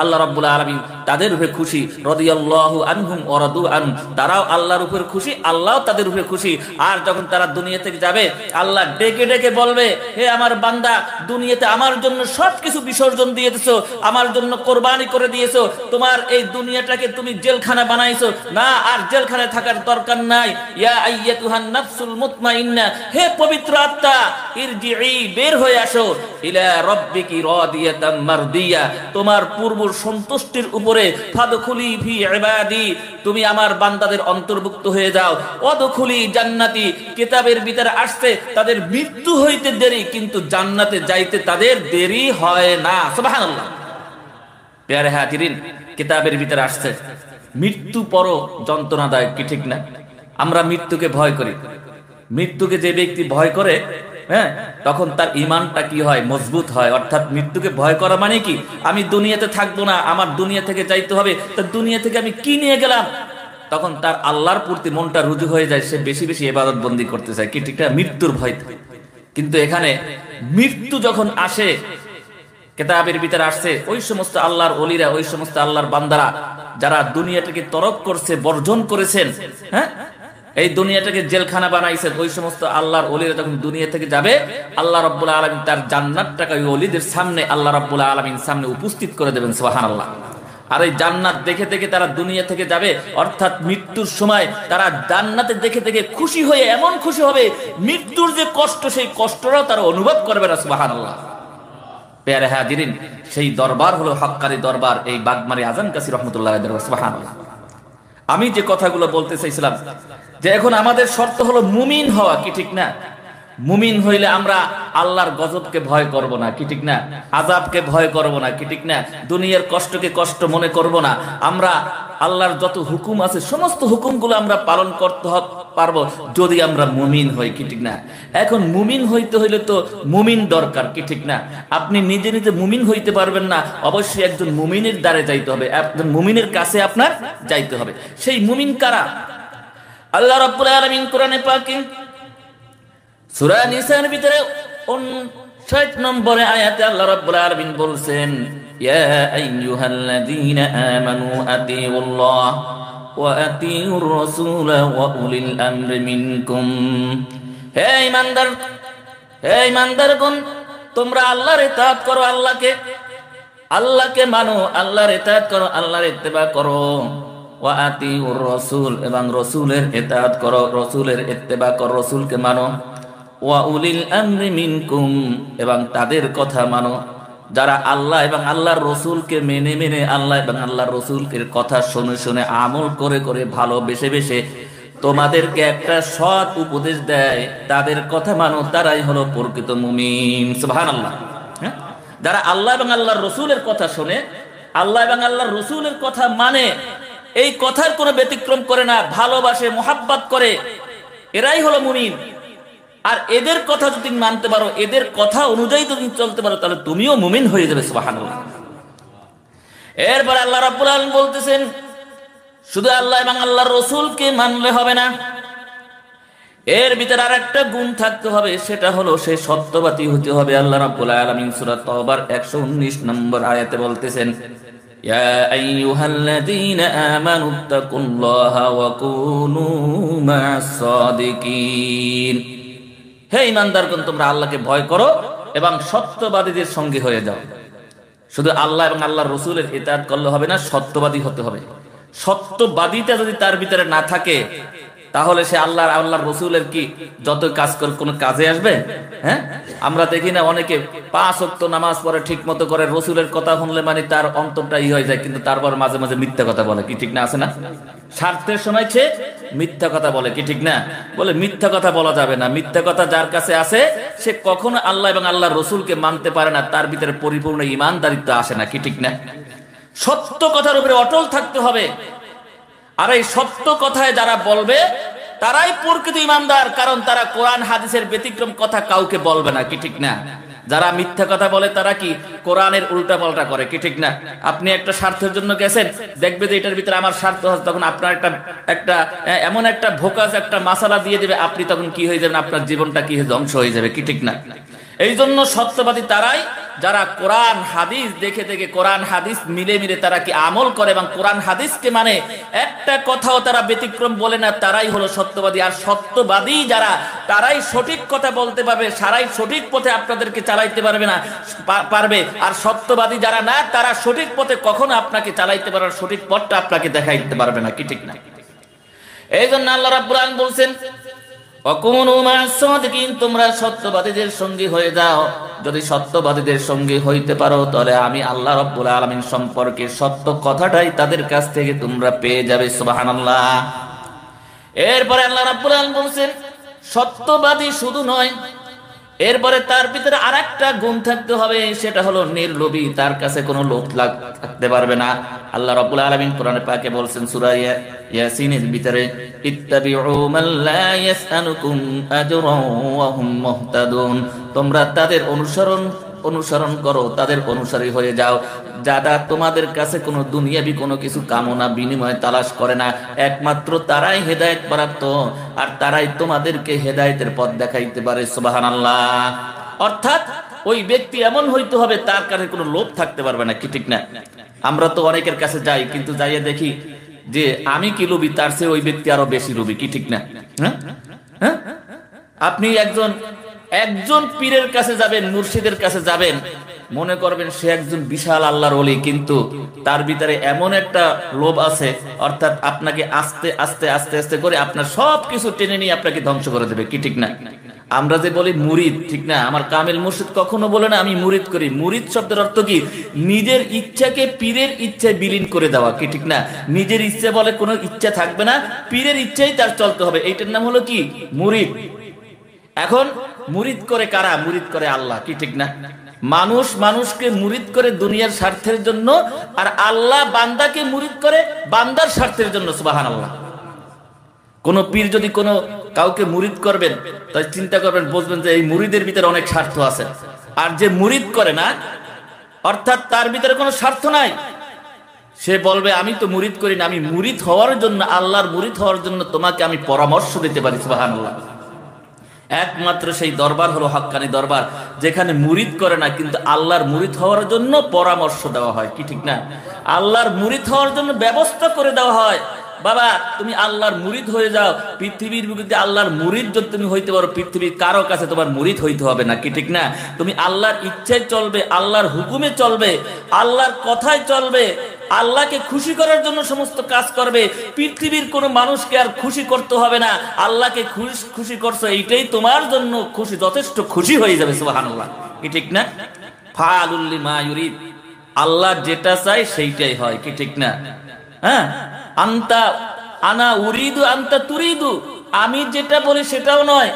[SPEAKER 1] আল্লাহ রাব্বুল আলামিন তাদের উপরে খুশি, রাদিয়াল্লাহু আনহুম ওয়া রাদু আন, তারাও আল্লাহর উপরে খুশি, আল্লাহও তাদের উপরে খুশি। আর যখন তারা দুনিয়া থেকে যাবে, আল্লাহ ডেকে ডেকে বলবে, হে আমার বান্দা, দুনিয়াতে আমার জন্য সবকিছু বিসর্জন দিয়ে দিয়েছো, আমার জন্য কোরবানি করে দিয়েছো, তোমার এই দুনিয়াটাকে তুমি জেলখানা বানাইছো না, আর জেলখানায় থাকার দরকার নাই। ইয়া আইয়াতুহান নাফসুল মুতমাইন্না, হে পবিত্র আত্মা, আনতা ইরজিই, বের হয়ে আসো, ইলা রাব্বিকি রাদিয়াতাম মারদিয়া, তোমার পূর্ব সন্তুষ্টির উপরে, ফাদখুলি ফি ইবাদি, তুমি আমার বান্দাদের অন্তর্ভুক্ত হয়ে যাও, ওয়াদখুলি জান্নাতি, কিতাবের ভিতরে আসছে তাদের মৃত্যু হইতে দেরি কিন্তু জান্নাতে যাইতে তাদের দেরি হয় না। সুবহানাল্লাহ। প্যারে হাজিরিন, কিতাবের ভিতরে আসছে মৃত্যু পরও যন্ত্রণাদায়ক, কি ঠিক না? আমরা মৃত্যুকে ভয় করি। মৃত্যুকে যে ব্যক্তি ভয় করে, হ্যাঁ, তখন তার ঈমানটা কি হয়? মজবুত হয়। অর্থাৎ মৃত্যুকে ভয় করা মানে কি? আমি দুনিয়াতে থাকবো না, আমার দুনিয়া থেকে যাইতে হবে, তো দুনিয়া থেকে আমি কি নিয়ে গেলাম? তখন তার আল্লাহর প্রতি মনটা রুজু হয়ে যায়, সে বেশি বেশি ইবাদত বন্দি করতে চায়, কি ঠিক না? মৃত্যুর ভয়। কিন্তু এখানে মৃত্যু যখন আসে, কিতাবের ভিতরে আসছে ওই সমস্ত আল্লাহর ওলিরা, ওই সমস্ত আল্লাহর বান্দারা যারা দুনিয়াটাকে তরক করছে, বর্জন করেছেন, হ্যাঁ, এই দুনিয়াটাকে জেলখানা বানাইছেন, ওই সমস্ত আল্লাহর ওলিরা যখন দুনিয়া থেকে যাবে, আল্লাহ রাব্বুল আলামিন তার জান্নাতটাকে ওই ওলিদের সামনে আল্লাহ রাব্বুল আলামিন সামনে উপস্থিত করে দেবেন। সুবহানাল্লাহ। আর এই জান্নাত দেখে দেখে তারা দুনিয়া থেকে যাবে, অর্থাৎ মৃত্যুর সময় তারা জান্নাতে দেখে দেখে খুশি হয়ে এমন খুশি হবে, মৃত্যুর যে কষ্ট, সেই কষ্টটাও তারা অনুভব করবে না। সুবহানাল্লাহ। প্যারে হাজিরিন, সেই দরবার হলো হক্কানি দরবার, এই বাগমারি আজান কাসি রহমতুল্লাহ দরবার। সুবহানাল্লাহ। আমি যে কথাগুলো বলতে চাইছিলাম যে এখন আমাদের শর্ত হলো মুমিন হওয়া, কি ঠিক না? মুমিন হইলে আমরা আল্লাহর গজবকে ভয় করব না, কি ঠিক না? আযাবকে ভয় করব না, কি ঠিক না? দুনিয়ার কষ্টকে কষ্ট মনে করব না। আমরা আল্লাহর যত হুকুম আছে সমস্ত হুকুমগুলো আমরা পালন করতে পারবো যদি আমরা মুমিন হই, কি ঠিক না? এখন মুমিন হইতে হইলে তো মুমিন দরকার, কি ঠিক না? আপনি নিজে নিজে মুমিন হইতে পারবেন না, অবশ্যই একজন মুমিনের দ্বারে যাইতে হবে, একজন মুমিনের কাছে আপনার যাইতে হবে। সেই মুমিন কারা? আল্লাহ রাব্বুল আলামিন কোরআনে পাকে সূরা নিসার ভিতরে 59 নম্বরে আয়াতে আল্লাহ রাব্বুল আলামিন বলছেন, ইয়া আইয়ুহাল্লাযীনা আমানু আতিউল্লাহ ওয়া আতিউর রাসূল ওয়া উলিল আমরি মিনকুম। হে ঈমানদার, হে ঈমানদারগণ, তোমরা আল্লাহর ইতাআত করো, আল্লাহকে মানো, আল্লাহর ইতাআত করো, আল্লাহর ইত্তেবা করো। ওয়া আতিউর রাসূল, এবং রাসূলের ইতাআত করো, রাসূলের ইত্তেবা করো, রাসূলকে মানো। ওয়া উলিল আমরি মিনকুম, এবং তাদের কথা মানো যারা আল্লাহ এবং আল্লাহর রাসূলকে মেনে মেনে, আল্লাহ এবং আল্লাহর রাসূলের কথা শুনে শুনে আমল করে করে ভালোবেসে বেসে তোমাদেরকে একটা সৎ উপদেশ দেয়, তাদের কথা মানো, তারাই হলো প্রকৃত মুমিন। সুবহানাল্লাহ। হ্যাঁ, যারা আল্লাহ এবং আল্লাহর রাসূলের কথা শুনে, আল্লাহ এবং আল্লাহর রাসূলের কথা মানে, এই কথার কোনো ব্যতিক্রম করে না, ভালোবাসে, মোহাব্বত করে, এরাই হলো মুমিন। আর এদের কথা যদি মানতে পারো, এদের কথা অনুযায়ী যদি চলতে পারো, তাহলে তুমিও মুমিন হয়ে যাবে। সুবহানাল্লাহ। এরপর আল্লাহ রাব্বুল আলামিন বলতেছেন, শুধু আল্লাহ এবং আল্লাহর রাসূলকে মানলে হবে না, এর ভিতরে আরেকটা গুণ থাকতে হবে, সেটা হলো সে সত্যবাদী হতে হবে। আল্লাহ রাব্বুল আলামিন সূরা তাওবার 119 নম্বর আয়াতে বলতেছেন, ইয়া আইয়ুহাল্লাযীনা আমানুত্তাকুল্লাহা ওয়া কুনু মা'আস সাদিকিন। হে ঈমানদারগণ, তোমরা আল্লাহকে ভয় করো এবং সত্যবাদীদের সঙ্গে হয়ে যাও। শুধু আল্লাহ এবং আল্লাহর রাসূলের ইতাআত করলে হবে না, সত্যবাদী হতে হবে। সত্যবাদীটা যদি তার ভিতরে না থাকে, তাহলে সে আল্লাহর রাসূলের কি যত কাজ করে কোনো কাজে আসবে? হ্যাঁ, আমরা দেখি না অনেকে 5 ওয়াক্ত নামাজ পড়ে ঠিক মতো করে, রাসূলের কথা শুনলে মানে তার অন্তরটা হয়ে যায়, কিন্তু তারপর মাঝে মাঝে মিথ্যা কথা বলে, কি ঠিক না? আছে না? স্বার্থের সময় সে মিথ্যা কথা বলে, কি ঠিক না? বলে মিথ্যা কথা বলা যাবে না। মিথ্যা কথা যার কাছে আছে, সে কখনো আল্লাহ এবং আল্লাহর রাসূলকে মানতে পারে না, তার ভিতরে পরিপূর্ণ ঈমানদারিত্ব আসে না, কি ঠিক না? সত্য কথার উপরে অটল থাকতে হবে। আর এই সত্য কথায় যারা বলবে, তারাই প্রকৃত ঈমানদার, কারণ তারা কোরআন হাদিসের ব্যতিক্রম কথা কাউকে বলবে না, কি ঠিক না? যারা মিথ্যা কথা বলে তারা কি কোরআনের উল্টা পাল্টা করে, কি ঠিক না? আপনি একটা স্বার্থের জন্য গেছেন, দেখবে যে এটার ভিতরে আমার স্বার্থ আছে, তখন আপনার একটা এমন একটা ভোকাস একটা মাসালা দিয়ে দেবে, আপনি তখন কি হয়ে যাবেন? আপনার জীবনটা কি ধ্বংস হয়ে যাবে, কি ঠিক না? এই জন্য সত্যবাদী তারাই যারা কোরআন হাদিস দেখে দেখে, কোরআন হাদিস মিলে মিলে তারা কি আমল করে এবং কোরআন হাদিসকে মানে, একটা কথাও তারা ব্যতিক্রম বলে না, তারাই হলো সত্যবাদী। আর সত্যবাদী যারা, তারাই সঠিক কথা বলতে পারবে, সারাই সঠিক পথে আপনাদেরকে চালাইতে পারবে। আর সত্যবাদী যারা না, তারা সঠিক পথে কখনো আপনাকে চালাইতে পারবে, সঠিক পথটা আপনাকে দেখাইতে পারবে না, কি ঠিক না? এই জন্য আল্লাহ রাব্বুল আলামিন বলছেন, ওয়াকুনু মা'আস সাদিকিন, তোমরা সত্যবাদীদের সঙ্গী হয়ে যাও। যদি সত্যবাদীদের সঙ্গী হইতে পারো তাহলে আমি আল্লাহ রাব্বুল আলামিন সম্পর্কে সত্য কথাটাই তাদের কাছ থেকে তোমরা পেয়ে যাবে। সুবহানাল্লাহ। এরপরে আল্লাহ রাব্বুল আলামিন বলেন সত্যবাদী শুধু নয়, এরপরে তার ভিতরে আরেকটা গুণ থাকতে হবে, সেটা হলো নির্লোভী। তার কাছে কোনো লোভ থাকতে পারবে না। আল্লাহ রাব্বুল আলামিন কোরআনে পাকে বলছেন সূরা ইয়াসিনের ভিতরে, ইত্তাবিউ মান লা ইয়াসআলুকুম আজরান ওয়া হুম মুহতাদুন, তোমরা তাদের অনুসরণ করো, তাদের অনুসারী হয়ে যাও, যারা তোমাদের কাছে কোনো দুনিয়াবি কোনো কিছু কামনা বিনিময় তালাশ করে না। একমাত্র তারাই হেদায়েত প্রাপ্ত, আর তারাই তোমাদেরকে হেদায়েতের পথ দেখাইতে পারে। সুবহানাল্লাহ। অর্থাৎ ওই ব্যক্তি এমন হইতে হবে তার কাছে কোনো লোভ থাকতে পারবে না, কি ঠিক না? আমরা তো অনেকের কাছে যাই, কিন্তু যাইয়া দেখি যে আমি কি লোভী, তার চেয়ে ওই ব্যক্তি আরো বেশি লোভী, কি ঠিক না? হ্যাঁ, আপনি একজন পীরের কাছে যাবেন, মুর্শিদের কাছে যাবেন, মনে করবেন সে একজন বিশাল আল্লাহর ওলি, কিন্তু তার ভিতরে এমন একটা লোভ আছে, অর্থাৎ আপনাকে আস্তে আস্তে আস্তে আস্তে করে আপনার সবকিছু টেনে নিয়ে আপনাকে ধ্বংস করে দেবে, কি ঠিক না? আমরা যে বলি মুরিদ, ঠিক না? আমার কামেল মুর্শিদ কখনো বলে না আমি মুরিদ করি। মুরিদ শব্দের অর্থ কি? নিজের ইচ্ছাকে পীরের ইচ্ছায় বিলীন করে দেওয়া, কি ঠিক না? নিজের ইচ্ছা বলে কোনো ইচ্ছা থাকবে না, পীরের ইচ্ছাই তার চলতে হবে। এইটার নাম হলো কি? মুরিদ। এখন মুরিদ করে কারা? মুরিদ করে আল্লাহ, কি ঠিক না? মানুষকে মুরিদ করে দুনিয়ার স্বার্থের জন্য, আর আল্লাহ বান্দাকে মুরিদ করে বান্দার স্বার্থের জন্য। সুবহানাল্লাহ। কোন পীর যদি কোনো কাউকে মুরিদ করবেন, তাই চিন্তা করবেন, বুঝবেন যে এই মুরিদের ভিতরে অনেক স্বার্থ আছে। আর যে মুরিদ করে না, অর্থাৎ তার ভিতরে কোনো স্বার্থ নাই, সে বলবে আমি তো মুরিদ করি না, আমি মুরিদ হওয়ার জন্য, আল্লাহর মুরিদ হওয়ার জন্য তোমাকে আমি পরামর্শ দিতে পারি। সুবহানাল্লাহ। একমাত্র সেই দরবার হলো হক্কানি দরবার, যেখানে মুরিদ করে না, কিন্তু আল্লাহর মুরিদ হওয়ার জন্য পরামর্শ দেওয়া হয়, কি ঠিক না? আল্লাহর মুরিদ হওয়ার জন্য ব্যবস্থা করে দেওয়া হয়। বাবা তুমি আল্লাহর মুরিদ হয়ে যাও, পৃথিবীর বুকে আল্লাহর মুরিদ যদি তুমি হইতে পারো, পৃথিবীর কারো কাছে তোমার মুরিদ হইতে হবে না, কি ঠিক না? তুমি আল্লাহর ইচ্ছায় চলবে, আল্লাহর হুকুমে চলবে, আল্লাহর কথায় চলবে, আল্লাহকে খুশি করার জন্য সমস্ত কাজ করবে। পৃথিবীর কোনো মানুষকে আর খুশি করতে হবে না, আল্লাহকে খুশি করছো, এইটাই তোমার জন্য খুশি, যথেষ্ট খুশি হয়ে যাবে। সুবহানাল্লাহ, কি ঠিক না? ফাআলুল লিমা ইউরিদ, আল্লাহ যেটা চায় সেইটাই হয়, কি ঠিক না? হ্যাঁ, আনা উরিদু আনতা তুরিদু, আমি যেটা বলি সেটাও নয়,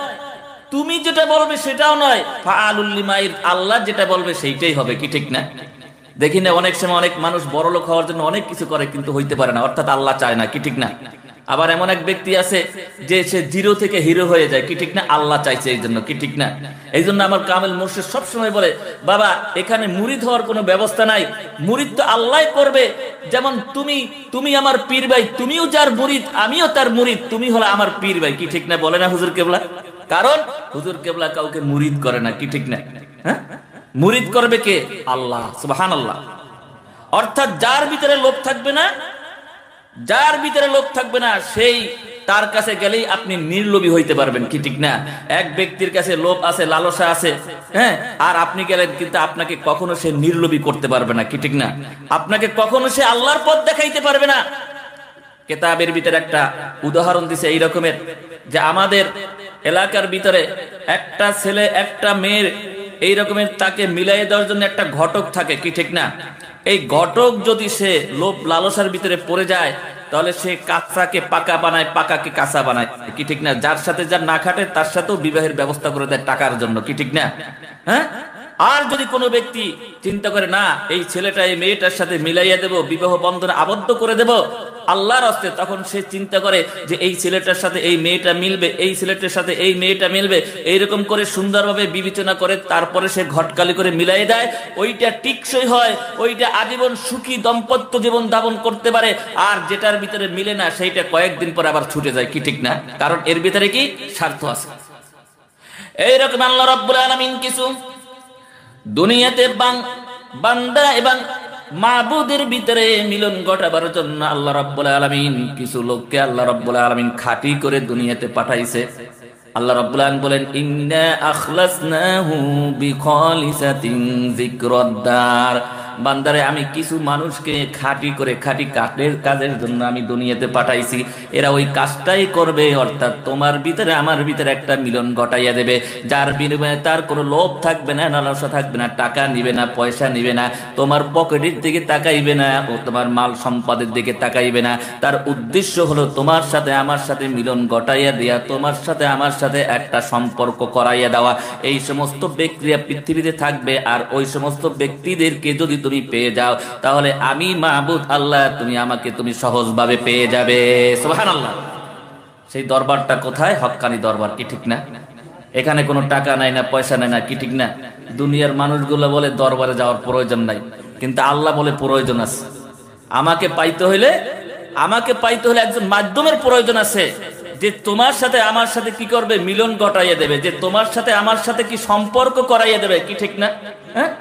[SPEAKER 1] তুমি যেটা বলবে সেটাও নয়। ফাআলুল লিমা ইউরিদ, আল্লাহ যেটা বলবে সেইটাই হবে, কি ঠিক না? দেখি না অনেক সময় অনেক মানুষ বড়লোক হওয়ার জন্য অনেক কিছু করে, কিন্তু হইতে পারে না, অর্থাৎ আল্লাহ চায় না, কি ঠিক না? আবার এমন এক ব্যক্তি আছে যে সে জিরো থেকে হিরো হয়ে যায়, কি ঠিক না? আল্লাহ চাইছে এই জন্য, কি ঠিক না? এই জন্য আমার কামেল মুর্শিদ সবসময় বলে, বাবা এখানে মুরিদ হওয়ার কোনো ব্যবস্থা নাই, মুরিদ তো আল্লাহ করবে। যেমন তুমি আমার পীর ভাই, তুমিও যার মুরিদ আমিও তার মুরিদ, তুমি হলো আমার পীর ভাই, কি ঠিক না? বলে না হুজুর কেবলা? কারণ হুজুর কেবলা কাউকে মুরিদ করে না, কি ঠিক না? হ্যাঁ, মুরিদ করবে কে? আল্লাহ। সুবহানাল্লাহ। অর্থাৎ যার ভিতরে লোভ থাকবে না, যার ভিতরে লোভ থাকবে না, সেই তার কাছে গেলেই আপনি নির্লোভী হইতে পারবেন, কি ঠিক না? এক ব্যক্তির কাছে লোভ আছে, লালসা আছে, হ্যাঁ, আর আপনি গেলেন, কিন্তু আপনাকে কখনো সে নির্লোভী করতে পারবে না, কি ঠিক না? আপনাকে কখনো সে আল্লাহর পথ দেখাইতে পারবে না। কিতাবের ভিতরে একটা উদাহরণ দিছে এই রকমের, যে আমাদের এলাকার ভিতরে একটা ছেলে একটা মেয়ের এই রকমের তাকে মিলাই দেওয়ার জন্য একটা ঘটক থাকে, কি ঠিক না? এই ঘটক যদি সে লোভ লালসার ভিতরে পড়ে যায়, তাহলে সে কাঁচাকে পাকা বানায়, পাকাকে কাঁচা বানায়, কি ঠিক না? যার সাথে যার না খাটে তার সাথেও বিবাহের ব্যবস্থা করে দেয় টাকার জন্য, কি ঠিক না? হ্যাঁ, আর যদি কোনো ব্যক্তি চিন্তা করে না এই ছেলেটা এই মেয়েটার সাথে মিলাইয়া দেব, বিবাহ বন্ধনে আবদ্ধ করে দেব আল্লাহর হস্তে, তখন সে চিন্তা করে যে এই ছেলেটার সাথে এই মেয়েটা মিলবে, এই ছেলেটার সাথে এই মেয়েটা মিলবে, এইরকম করে সুন্দরভাবে বিবেচনা করে তারপরে সে ঘটকালি করে মিলাই দেয়। ওইটা টিকসই হয়, ওইটা আজীবন সুখী দাম্পত্য জীবন যাপন করতে পারে। আর যেটার ভিতরে মিলে না, সেইটা কয়েকদিন পর আবার ছুটে যায়, কি ঠিক না? কারণ এর ভিতরে কি স্বার্থ আছে। এইরকম আল্লাহ রাব্বুল আলামিন কিছু দুনিয়াতে বান্দা এবং মাবুদের ভিতরে মিলন ঘটাবার জন্য আল্লাহ রাব্বুল আলামিন কিছু লোককে আল্লাহ রাব্বুল আলামিন খাঁটি করে দুনিয়াতে পাঠাইছে। আল্লাহ রাব্বুল আলামিন বলেন, ইন্না আখলাসনাহু বিখালিসাতিন যিকরাদ দার, বান্দারে আমি কিছু মানুষকে খাঁটি করে খাঁটি কাজের জন্য আমি দুনিয়াতে পাঠাইছি, এরা ওই কাজটাই করবে, অর্থাৎ তোমার ভিতরে আমার ভিতরে একটা মিলন ঘটাইয়া দেবে, যার বিনিময়ে তার কোনো লোভ থাকবে না, লালসা থাকবে না, টাকা নিবে না, পয়সা নিবে না, তোমার পকেটের দিকে তাকাইবে না, ও তোমার মাল সম্পদের দিকে তাকাইবে না। তার উদ্দেশ্য হলো তোমার সাথে আমার সাথে মিলন ঘটাইয়া দেয়া, তোমার সাথে আমার সাথে একটা সম্পর্ক করাইয়া দেওয়া। এই সমস্ত ব্যক্তিরা পৃথিবীতে থাকবে, আর ওই সমস্ত ব্যক্তিদেরকে যদি তুমি পেয়ে যাও তাহলে আমি মাহবুদ আল্লাহ তুমি সহজভাবে পেয়ে যাবে। সুবহানাল্লাহ। সেই দরবারটা কোথায়? হক্কানি দরবার, কি ঠিক না? এখানে কোনো টাকা নাই না, পয়সা নাই না, কি ঠিক না? দুনিয়ার মানুষগুলো বলে দরবারে যাওয়ার প্রয়োজন নাই, কিন্তু আল্লাহ বলে প্রয়োজন আছে। আমাকে পাইতে হইলে একজন মাধ্যমের প্রয়োজন আছে, যে তোমার সাথে আমার সাথে কি করবে? মিলন ঘটাইয়া দেবে, যে তোমার সাথে আমার সাথে কি সম্পর্ক করাইয়া দেবে, কি ঠিক না? হ্যাঁ,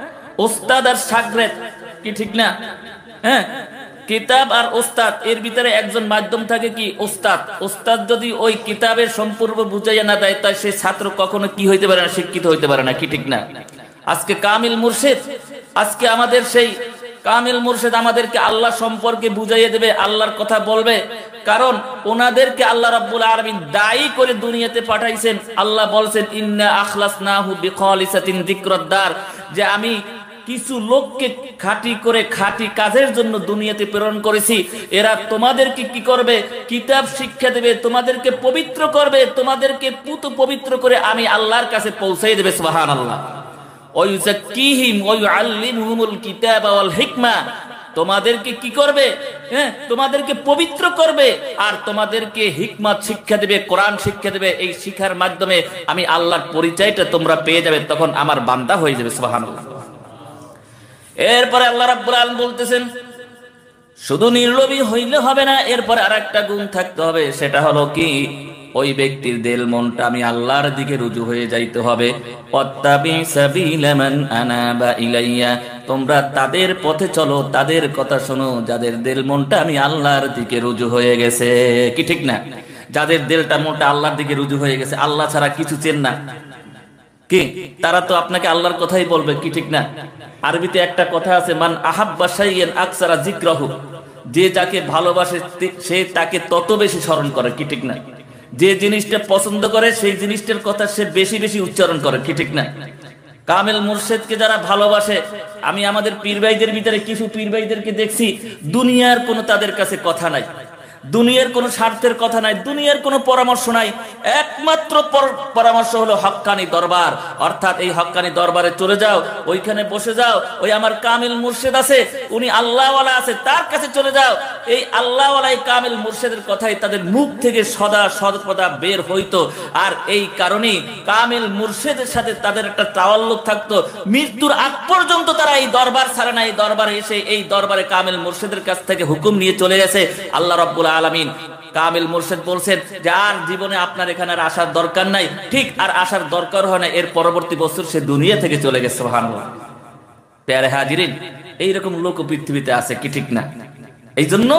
[SPEAKER 1] ওস্তাদ আর শাগরেদ, কি ঠিক না? হ্যাঁ, কিতাব আর ওস্তাদ, এর ভিতরে একজন মাধ্যম থাকে, কি? ওস্তাদ। ওস্তাদ যদি ওই কিতাবের সম্পূর্ণ বুঝাইয়া না দেয়, তাই সেই ছাত্র কখনো কি হইতে পারে না? শিক্ষিত হইতে পারে না, কি ঠিক না? আজকে কামিল মুর্শিদ, আজকে আমাদের সেই কামিল মুর্শিদ আমাদেরকে আল্লাহ সম্পর্কে বুঝাইয়ে দেবে, আল্লাহর কথা বলবে, কারণ ওনাদেরকে আল্লাহ রাব্বুল আলামিন দায়ী করে দুনিয়াতে পাঠাইছেন। আল্লাহ বলছেন, ইন্না আখলাসনাহু বিখালিসাতিন যিকরাদ্দার, যে আমি কিছু লোককে খাঁটি করে খাঁটি কাজের জন্য দুনিয়াতে প্রেরণ করেছি। এরা তোমাদেরকে কি করবে? কিতাব শিক্ষা দেবে, তোমাদেরকে পবিত্র করবে, তোমাদেরকে পুত পবিত্র করে আমি আল্লাহর কাছে পৌঁছাই দেবে। সুবহানাল্লাহ। ওয়ায়ুযাক্কিহিম ওয়ায়ুআল্লিমুহুমুল কিতাবা ওয়াল হিকমা, তোমাদেরকে কি করবে? হ্যাঁ, তোমাদেরকে পবিত্র করবে, আর তোমাদেরকে হিকমত শিক্ষা দেবে, কোরআন শিক্ষা দেবে। এই শিক্ষার মাধ্যমে আমি আল্লাহর পরিচয়টা তোমরা পেয়ে যাবে, তখন আমার বান্দা হয়ে যাবে। সুবহানাল্লাহ। এরপরে আল্লাহ রাব্বুল আলামিন বলতেছেন, শুধু নির্লোভী হইলে হবে না, এরপরে আরেকটা গুণ থাকতে হবে। সেটা হলো কি? ওই ব্যক্তির দিল মনটা আমি আল্লাহর দিকে রুজু হয়ে যাইতে হবে। ওয়াত্তাবি সাবিলা মান আনাবা ইলাইয়া, তোমরা তাদের পথে চলো, তাদের কথা শোনো, যাদের দিল মনটা আমি আল্লাহর দিকে রুজু হয়ে গেছে, কি ঠিক না? যাদের দিলটা মনটা আল্লাহর দিকে রুজু হয়ে গেছে, আল্লাহ ছাড়া কিছু চেন না, কি? তারা তো আপনাকে আল্লাহর কথাই বলবে, কি ঠিক না? আরবিতে একটা কথা আছে, মান আহাব্বা শাইয়ান আকসারা যিকরাহু, যে যাকে ভালোবাসে সে তাকে তত বেশি স্মরণ করে, কি ঠিক না? যে জিনিসটা পছন্দ করে সেই জিনিসটার কথা সে বেশি বেশি উচ্চারণ করে, কি ঠিক না? কামেল মুর্শিদকে যারা ভালোবাসে, আমি আমাদের পীর ভাইদের ভিতরে কিছু পীর ভাইদেরকে দেখছি, দুনিয়ার কোনো তাদের কাছে কথা নাই, দুনিয়ার কোনো স্বার্থের কথা নাই, দুনিয়ার কোনো পরামর্শ নাই, একমাত্র পরামর্শ হলো হক্কানি দরবার। অর্থাৎ এই হক্কানি দরবারে চলে যাও, ওইখানে বসে যাও, ওই আমার কামিল মুর্শিদ আছে, উনি আল্লাহওয়ালা আছে, তার কাছে চলে যাও। এই আল্লাহওয়ালা এই কামিল মুর্শিদের কথাই তাদের মুখ থেকে সদা সর্বদা বের হইতো, আর এই কারণেই কামিল মুর্শিদের সাথে তাদের একটা তাওয়াল্লুক থাকতো। মৃত্যুর আগ পর্যন্ত তারা এই দরবার ছাড়ে না, এই দরবারে এসে এই দরবারে কামিল মুর্শিদের কাছ থেকে হুকুম নিয়ে চলে গেছে। আল্লাহ রাব্বুল আলামিন কামিল মুর্শিদ বলছেন যে আর জীবনে আপনার এখানে আর আসার দরকার নাই, ঠিক আর আসার দরকার হয় না, এর পরবর্তী বছর সে দুনিয়া থেকে চলে গেছে। সুবহানাল্লাহ। প্যারে হাজিরিন, এইরকম লোক পৃথিবীতে আছে, কি ঠিক না? এই জন্য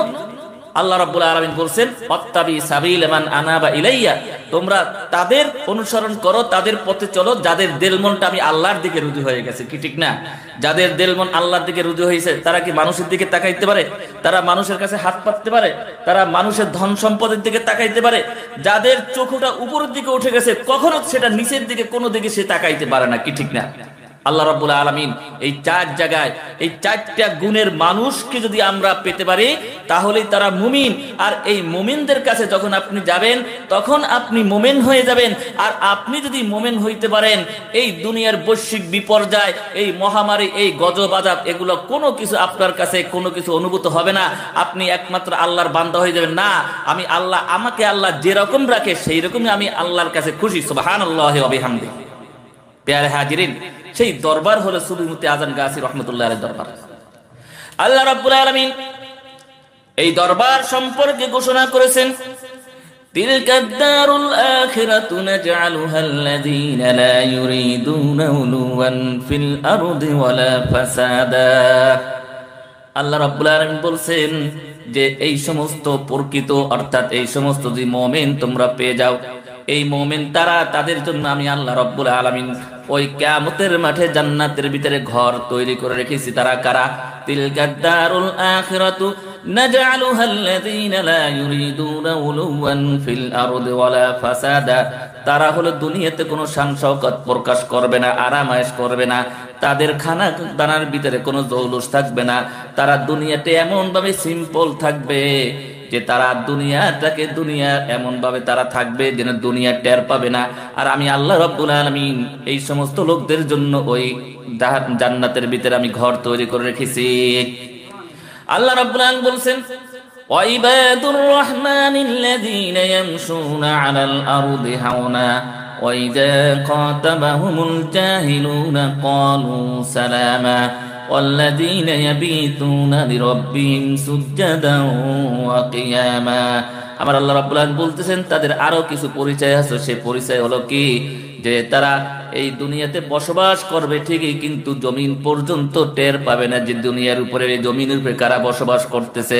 [SPEAKER 1] আল্লাহ রাব্বুল আলামিন বলছেন, ওয়াত্তাবি সাবিলা মান আনাবা ইলাইয়া, তোমরা তাদের অনুসরণ করো, তাদের পথে চলো, যাদের দিল মনটা আমি আল্লাহর দিকে রুজু হয়ে গেছে, কি ঠিক না? যাদের দিল মন আল্লাহর দিকে রুজু হয়েছে, তারা কি মানুষের দিকে তাকাইতে পারে? তারা মানুষের কাছে হাত পাততে পারে? তারা মানুষের ধন সম্পদের দিকে তাকাইতে পারে? যাদের চোখটা উপরের দিকে উঠে গেছে, কখনো সেটা নিচের দিকে কোনো দিকে সে তাকাইতে পারে না, কি ঠিক না? আল্লাহ রাব্বুল আলামিন এই চার জায়গায় এই চারটা গুণের মানুষকে যদি আমরা পেতে পারি, তাহলেই তারা মুমিন। আর এই মুমিনদের কাছে যখন আপনি যাবেন, তখন আপনি মুমিন হয়ে যাবেন। আর আপনি যদি মুমিন হইতে পারেন, এই দুনিয়ার বৈশ্বিক বিপর্যয়, এই মহামারী, এই গজব আযাব, এগুলো কোনো কিছু আপনার কাছে কোনো কিছু অনুভূত হবে না। আপনি একমাত্র আল্লাহর বান্দা হয়ে যাবেন। না, আমি আল্লাহ, আমাকে আল্লাহ যেরকম রাখে সেই রকমই আমি আল্লাহর কাছে খুশি। সুবহানাল্লাহি ওয়া বিহামদিহি। প্যারে হাজিরিন, সেই দরবার হলো সুফি মুফতি আযম গাছী রাহমাতুল্লাহ আলাইহির দরবার। আল্লাহ রাব্বুল আলামিন এই দরবার সম্পর্কে ঘোষণা করেছেন, তিলকাদ দারুল আখিরাতু নাজআলুহাল লাযীনা লা ইউরিদুনা উলুওয়ান ফিল আরদি ওয়ালা ফাসাদা। আল্লাহ রাব্বুল আলামিন বলছেন যে এই সমস্ত প্রকৃত, অর্থাৎ এই সমস্ত যে মুমিন তোমরা পেয়ে যাও, এই মুমিন তারা, তাদের জন্য আমি আল্লাহ রাব্বুল আলামিন ওই কিয়ামতের মাঠে জান্নাতের ভিতরে ঘর তৈরি করে রেখেছি। তারা কারা? তিলকাদ দারুল আখিরাতু নাজআলুহা আল্লাযীনা লা ইউরিদুনা উলুওয়ান ফিল আরদি ওয়ালা ফাসাদা। তারা হলো দুনিয়াতে কোনো শান শওকত প্রকাশ করবে না, আরামায়েশ করবে না, তাদের খানা দানার ভিতরে কোনো জৌলুস থাকবে না। তারা দুনিয়াতে এমন ভাবে সিম্পল থাকবে যে তারা দুনিয়াটাকে দুনিয়া এমন ভাবে তারা থাকবে যেন দুনিয়া টের পাবে না। আর আমি আল্লাহ রাব্বুল আলামিন এই সমস্ত লোকদের জন্য ওই জান্নাতের ভিতরে আমি ঘর তৈরি করে রেখেছি। আল্লাহ রাব্বুল আলামিন বলছেন, ওয়াইবাদুর রহমানিল্লাযীনা ইয়ামশুনা আলাল আরদি হাওনা ওয়া ইযা কাতাবাহুমুল জাহিলুনা ক্বালু সালামা والذين يبيتون لربهم سجدا وقياما। আমার আল্লাহ রাব্বুল আলামিন বলতেছেন তাদের আরো কিছু পরিচয় আছে। সেই পরিচয় হলো কি, যে তারা এই দুনিয়াতে বসবাস করবে ঠিকই, কিন্তু জমিন পর্যন্ত টের পাবে না যে দুনিয়ার উপরে, এই জমিনের উপরে কারা বসবাস করতেছে।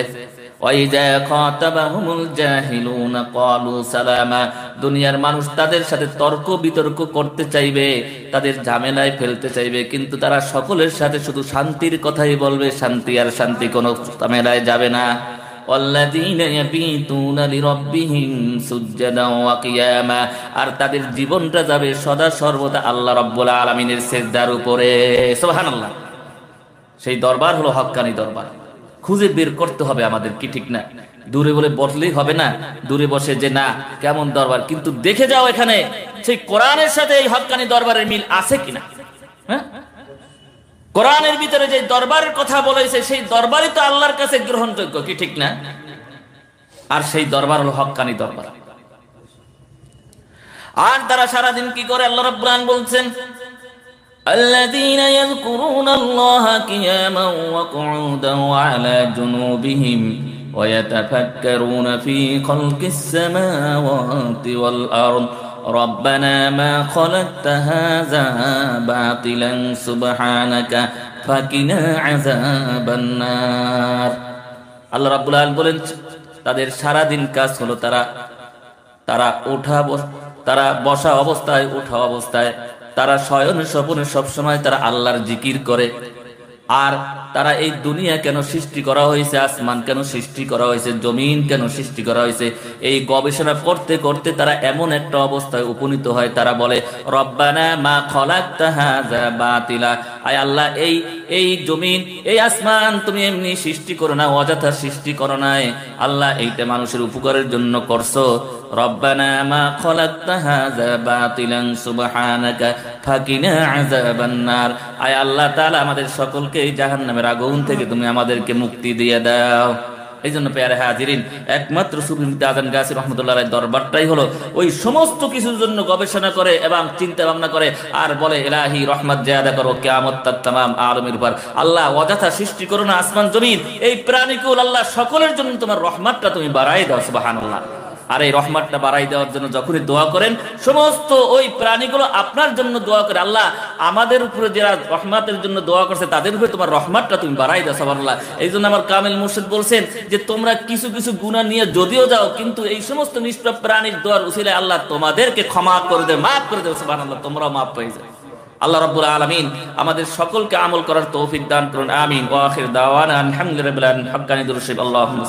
[SPEAKER 1] ওয়াইযা খাতাবাহুমুল জাহিলুনা ক্বালু সালামা। দুনিয়ার মানুষ তাদের সাথে তর্ক বিতর্ক করতে চাইবে, তাদের ঝামেলায় ফেলতে চাইবে, কিন্তু তারা সকলের সাথে শুধু শান্তির কথাই বলবে, শান্তি আর শান্তি, কোনো ঝামেলায় যাবে না। ওয়াল্লাযীনা ইয়াবিতুনা লিরাব্বিহিম সুজদান ওয়া কিয়ামা। আর তাদের জীবনটা যাবে সদা সর্বদা আল্লাহ রাব্বুল আলামিনের সিজদার উপরে। সুবহানাল্লাহ। সেই দরবার হলো হক্কানি দরবার। খুঁজে বের করতে হবে আমাদের, কি ঠিক না? দূরে বলে বসলেই হবে না, দূরে বসে যে না কেমন দরবার, কিন্তু দেখে যাও এখানে সেই কোরআনের সাথে এই হক্কানি দরবারের মিল আছে কিনা। হ্যাঁ, কোরআনের ভিতরে যে দরবারের কথা বলেছে সেই দরবারই তো আল্লাহর কাছে গ্রহণযোগ্য, কি ঠিক না? আর সেই দরবার হলো হক্কানি দরবার। আর তারা সারাদিন কি করে? আল্লাহ রাব্বুল আলামিন বলছেন, الذين يذكرون الله قياما وقعودا وعلى جنوبهم ويتفكرون في خلق السماوات والأرض ربنا ما خلقت هذا باطلا سبحانك فقنا عذاب النار। আল্লাহ রাব্বুল আলামিন বলেন তাদের সারাদিন কাজ হলো তারা বসা অবস্থায়, ওঠা অবস্থায়, তারা শয়ন স্বপনে সবসময় তারা আল্লাহর জিকির করে। আর তারা এই দুনিয়া কেন সৃষ্টি করা হয়েছে, আসমান কেন সৃষ্টি করা হয়েছে, জমিন কেন সৃষ্টি করা হয়েছে, এই গবেষণা করতে করতে তারা এমন একটা অবস্থায় উপনীত হয়, তারা বলে রব্বানা মা খলাকতা হাযা বাতিলা। আয় আল্লাহ, এই জমিন, এই আসমান তুমি এমনি সৃষ্টি করো না, অযথা সৃষ্টি করো নাই আল্লাহ, এইটা মানুষের উপকারের জন্য করছো। রব্বানা মা খলাকতা হাযা বাতিলান সুবহানাকা ফাকিনা আযাবান নার। আয় আল্লাহ তাআলা, আমাদের সকলকে এই জাহান্নামের আগুন থেকে তুমি আমাদেরকে মুক্তি দিয়ে দাও। এই জন্য পেয়ারে হাজিরিন, একমাত্র সুফি মুফতি আযম গাছী রাহমাতুল্লাহ আলাইহির দরবারটাই হলো ওই সমস্ত কিছুর জন্য গবেষণা করে এবং চিন্তা ভাবনা করে আর বলে ইলাহি রহমত জায়াদা করো কিয়ামত তাক তামাম আলমের উপর। আল্লাহ অযথা সৃষ্টি করো না আসমান জমিন, এই প্রাণীকুল আল্লাহ সকলের জন্য তোমার রহমতটা তুমি বাড়াই দাও। সুবহানাল্লাহ। আর এই রহমতটা বাড়াই দেওয়ার জন্য যখনই দোয়া করেন, সমস্ত ওই প্রাণীগুলো আপনার জন্য দোয়া করে, আল্লাহ আমাদের উপরে যারা রহমতের জন্য দোয়া করছে তাদের উপরে তোমার রহমতটা তুমি বাড়াই দাও। সুবহানাল্লাহ। এই জন্য আমার কামিল মুর্শিদ বলছেন যে তোমরা কিছু কিছু গুনাহ নিয়ে যদিও যাও, কিন্তু এই সমস্ত নিষ্পাপ প্রাণীর দোয়ার উসিলায় আল্লাহ তোমাদেরকে ক্ষমা করে দেয়, মাফ করে দেয়। সুবহানাল্লাহ। তোমরাও মাফ পেয়ে যাও। আল্লাহ রাব্বুল আলামিন আমাদের সকলকে আমল করার তৌফিক দান করুন। আমিন। ওয়া আখির দাওয়ানা আলহামদুলিল্লাহি রাব্বিল আলামিন। হক্কানি দুরূদ শরীফ। আল্লাহুম্মা